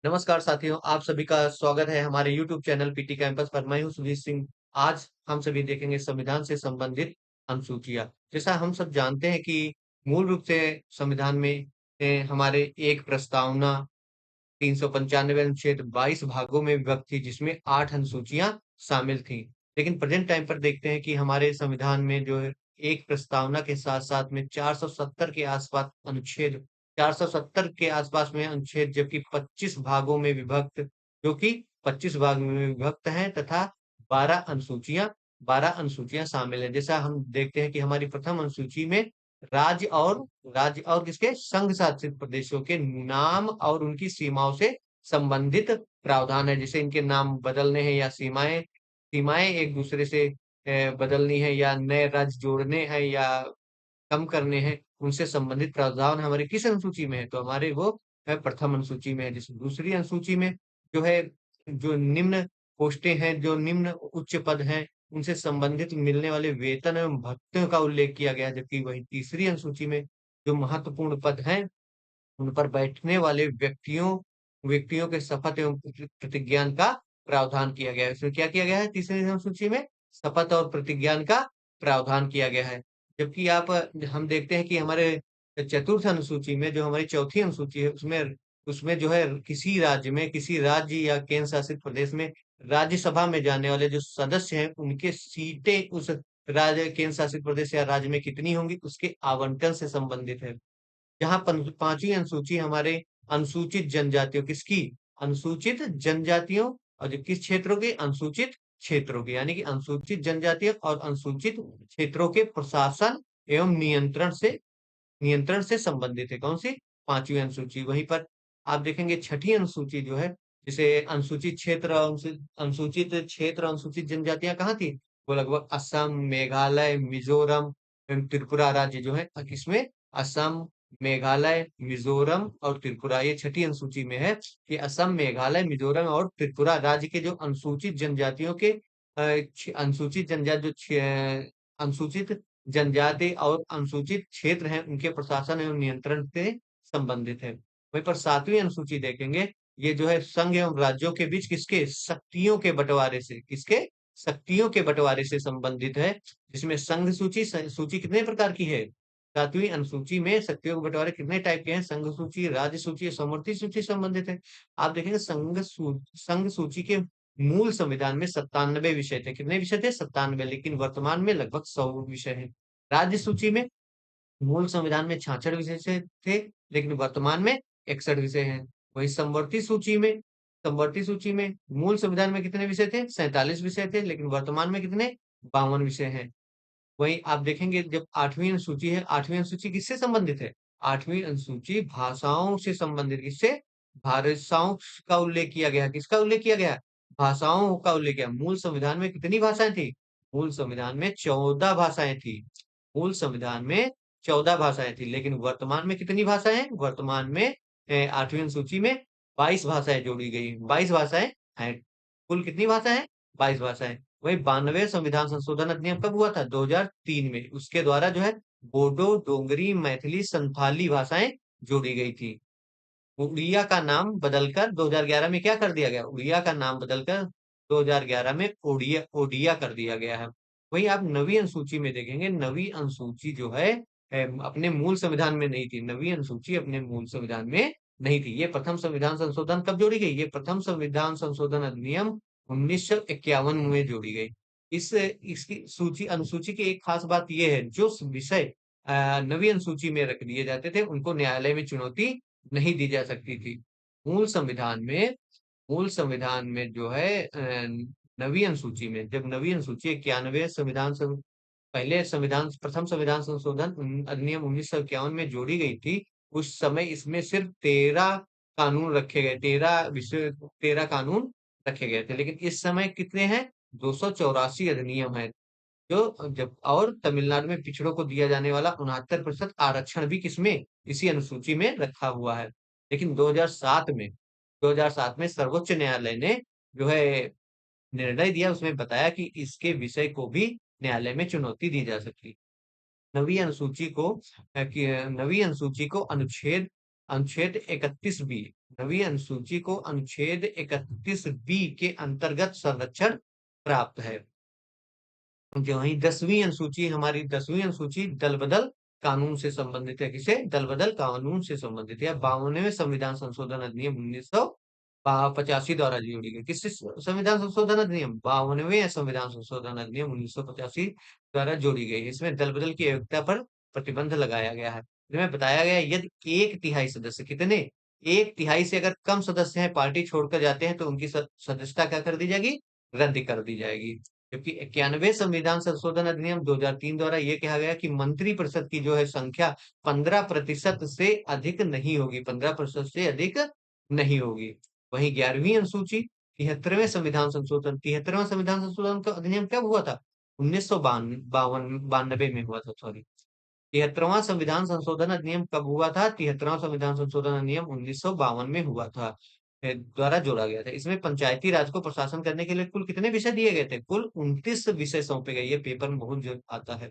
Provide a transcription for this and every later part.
नमस्कार साथियों, आप सभी का स्वागत है हमारे यूट्यूब चैनल पीटी कैंपस पर। मैं हूँ सुजीत सिंह। आज हम सभी देखेंगे संविधान से संबंधित अनुसूचियाँ। जैसा हम सब जानते हैं कि मूल रूप से संविधान में हमारे एक प्रस्तावना 395 अनुच्छेद 22 भागों में विभक्त थी, जिसमें 8 अनुसूचियाँ शामिल थीं। लेकिन प्रेज़ेंट टाइम पर देखते हैं कि हमारे संविधान में जो है एक प्रस्तावना के साथ-साथ में 470 के आस-पास अनुच्छेद 470 के आस-पास में अनुच्छेद, जबकि 25 भागों में विभक्त, जो कि 25 भाग में विभक्त हैं, तथा 12 अनुसूचियाँ 12 अनुसूचियाँ शामिल हैं। जैसा हम देखते हैं कि हमारी प्रथम अनुसूची में राज्य और राज्य और किसके संघ शासित प्रदेशों के नाम और उनकी सीमाओं से संबंधित प्रावधान है। जैसे इनके नाम बदलने हैं या सीमाएँ सीमाएँ एक दूसरे से बदलनी है, या नए राज्य जोड़ने हैं या कम करने हैं, उनसे संबंधित प्रावधान हमारे किस अनुसूची में है? तो हमारे वो प्रथम अनुसूची में है। जैसे दूसरी अनुसूची में जो है, जो निम्न पोस्टें हैं, जो निम्न उच्च पद हैं, उनसे संबंधित मिलने वाले वेतन एवं भत्तों का उल्लेख किया गया है। जबकि वही तीसरी अनुसूची में जो महत्वपूर्ण पद हैं, उन पर बैठने वाले व्यक्तियों व्यक्तियों के शपथ एवं प्रतिज्ञान का प्रावधान किया गया है। इसमें क्या किया गया है तीसरी अनुसूची में? शपथ और प्रतिज्ञान का प्रावधान किया गया है। जबकि हम देखते हैं कि हमारे चतुर्थ अनुसूची में, जो हमारी चौथी अनुसूची है, उसमें उसमें जो है किसी राज्य या केंद्र शासित प्रदेश में राज्यसभा में जाने वाले जो सदस्य हैं, उनके सीटें उस राज्य, केंद्र शासित प्रदेश या राज्य में कितनी होंगी, उसके आवंटन से संबंधित है। जहाँ पांचवी अनुसूची हमारे अनुसूचित जनजातियों किसकी? अनुसूचित जनजातियों, और जो किस क्षेत्रों की? अनुसूचित क्षेत्रों की, यानी कि अनुसूचित जनजातियों और अनुसूचित क्षेत्रों के प्रशासन एवं नियंत्रण से संबंधित है। कौन सी? पांचवी अनुसूची। वहीं पर आप देखेंगे छठी अनुसूची जो है, जिसे अनुसूचित क्षेत्र अनुसूचित जनजातियां कहाँ थी? वो लगभग असम, मेघालय, मिजोरम एवं त्रिपुरा राज्य जो है, किसमें? असम, मेघालय, मिजोरम और त्रिपुरा, ये छठी अनुसूची में है कि असम, मेघालय, मिजोरम और त्रिपुरा राज्य के जो अनुसूचित जनजातियों के अनुसूचित जनजाति और अनुसूचित क्षेत्र हैं, उनके प्रशासन एवं नियंत्रण से संबंधित है। वहीं पर सातवीं अनुसूची देखेंगे, ये जो है संघ एवं राज्यों के बीच किसके? शक्तियों के बंटवारे से, किसके? शक्तियों के बंटवारे से संबंधित है। जिसमें संघ सूची कितने प्रकार की है? सातवीं अनुसूची में शक्तियों के बंटवारे कितने टाइप के हैं? संघ सूची, राज्य सूची, समवर्ती सूची संबंधित है। आप देखेंगे संघ सूची के मूल संविधान में 97 विषय थे। कितने विषय थे? 97, लेकिन वर्तमान में लगभग 100 विषय हैं। राज्य सूची में मूल संविधान में 66 विषय से थे, लेकिन वर्तमान में 61 विषय हैं। वहीं समवर्ती सूची में मूल संविधान में कितने विषय थे? 47 विषय थे, लेकिन वर्तमान में कितने? 52 विषय हैं। वहीं आप देखेंगे जब 8वीं अनुसूची है, 8वीं अनुसूची किससे संबंधित है? 8वीं अनुसूची भाषाओं से संबंधित, किससे? भाषाओं का उल्लेख किया गया है। किसका उल्लेख किया गया है? भाषाओं का उल्लेख किया। मूल संविधान में कितनी भाषाएँ थी? मूल संविधान में 14 भाषाएँ थी। मूल संविधान में 14 भाषाएँ थी, लेकिन वर्तमान में कितनी भाषाएँ हैं? वर्तमान में 8वीं अनुसूची में 22 भाषाएँ जोड़ी गई। 22 भाषाएँ हैं। कुल कितनी भाषाएँ हैं? 22 भाषाएँ। वही 92 संविधान संशोधन अधिनियम कब हुआ था? 2003 में। उसके द्वारा जो है बोडो, डोगरी, मैथिली, संथाली भाषाएं जोड़ी गई थी। उड़िया का नाम बदलकर 2011 में क्या कर दिया गया? उड़िया का नाम बदलकर 2011 में ओडिया ओडिया कर दिया गया है। वहीं आप नवीं अनुसूची में देखेंगे, नवीं अनुसूची जो है अपने मूल संविधान में नहीं थी। नवीं अनुसूची अपने मूल संविधान में नहीं थी। ये प्रथम संविधान संशोधन कब जोड़ी गई? ये प्रथम संविधान संशोधन अधिनियम 1951 में जोड़ी गई। इसकी अनुसूची की एक खास बात ये है, जो विषय नवीं अनुसूची में रख दिए जाते थे, उनको न्यायालय में चुनौती नहीं दी जा सकती थी। मूल संविधान में मूल संविधान में जो है नवीं अनुसूची में, जब नवीं अनुसूची 91 प्रथम संविधान संशोधन अधिनियम 1951 में जोड़ी गई थी, उस समय इसमें सिर्फ 13 कानून रखे गए, 13 कानून रखे गए थे। लेकिन इस समय कितने हैं? 284 अधिनियम है। जो जब और तमिलनाडु में पिछड़ों को दिया जाने वाला 69% आरक्षण भी किसमें? इसी अनुसूची में रखा हुआ है। लेकिन 2007 में सर्वोच्च न्यायालय ने जो है निर्णय दिया, उसमें बताया कि इसके विषय को भी न्यायालय में चुनौती दी जा सकती है। नवीं अनुसूची को अनुच्छेद अनुच्छेद 31 बी नवीं अनुसूची को अनुच्छेद 31 बी के अंतर्गत संरक्षण प्राप्त है। जो वहीं 10वीं अनुसूची, हमारी 10वीं अनुसूची दल-बदल कानून से संबंधित है। किसे? दल-बदल कानून से संबंधित है। 52वें संविधान संशोधन अधिनियम 1985 द्वारा जोड़ी गई। किस संविधान संशोधन अधिनियम? 52वें संविधान संशोधन अधिनियम 1985 द्वारा जोड़ी गई है। इसमें दल-बदल की अयोग्यता पर प्रतिबंध लगाया गया है। इसमें बताया गया है यदि 1/3 सदस्य, कितने? 1/3 से अगर कम सदस्य हैं, पार्टी छोड़कर जाते हैं, तो उनकी सदस्यता क्या कर दी जाएगी? रद्द कर दी जाएगी। क्योंकि 91 संविधान संशोधन अधिनियम 2003 द्वारा ये कहा गया कि मंत्रिपरिषद की जो है संख्या 15% से अधिक नहीं होगी, 15% से अधिक नहीं होगी। वहीं 11वीं अनुसूची 73वें संविधान संशोधन, 73वां संविधान संशोधन का अधिनियम कब हुआ था? 1992 में हुआ था, सॉरी। 73वां संविधान संशोधन अधिनियम कब हुआ था? 73वां संविधान संशोधन अधिनियम 1952 में हुआ था। द्वारा जोड़ा गया था। इसमें पंचायती राज को प्रशासन करने के लिए कुल कितने विषय दिए गए थे? कुल 29 विषय सौंपे गए। ये पेपर में बहुत जो आता है।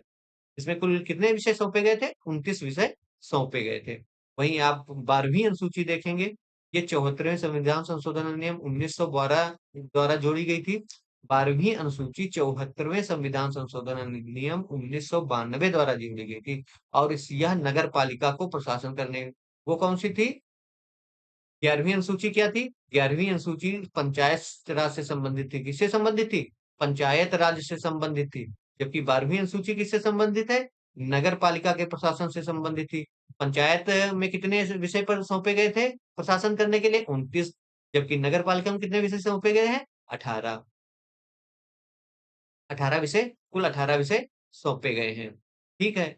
इसमें कुल कितने विषय सौंपे गए थे? 29 विषय सौंपे गए थे। वहीं आप 12वीं अनुसूची देखेंगे, ये 74वें संविधान संशोधन अधिनियम 1912 द्वारा जोड़ी गई थी। 12वीं अनुसूची 74वें संविधान संशोधन अधिनियम 1992 द्वारा जोड़ी गई थी और यह नगर पालिका को प्रशासन करने, वो कौन-सी थी? 11वीं अनुसूची क्या थी? 11वीं अनुसूची पंचायत राज से संबंधित थी। किससे संबंधित थी? पंचायत राज से संबंधित थी। जबकि 12वीं अनुसूची किससे संबंधित है? नगर पालिका के प्रशासन से संबंधित थी। पंचायत में कितने विषय पर सौंपे गए थे प्रशासन करने के लिए? 29। जबकि नगर पालिका में कितने विषय सौंपे गए हैं? 18। 18 विषय, कुल 18 विषय सौंपे गए हैं। ठीक है?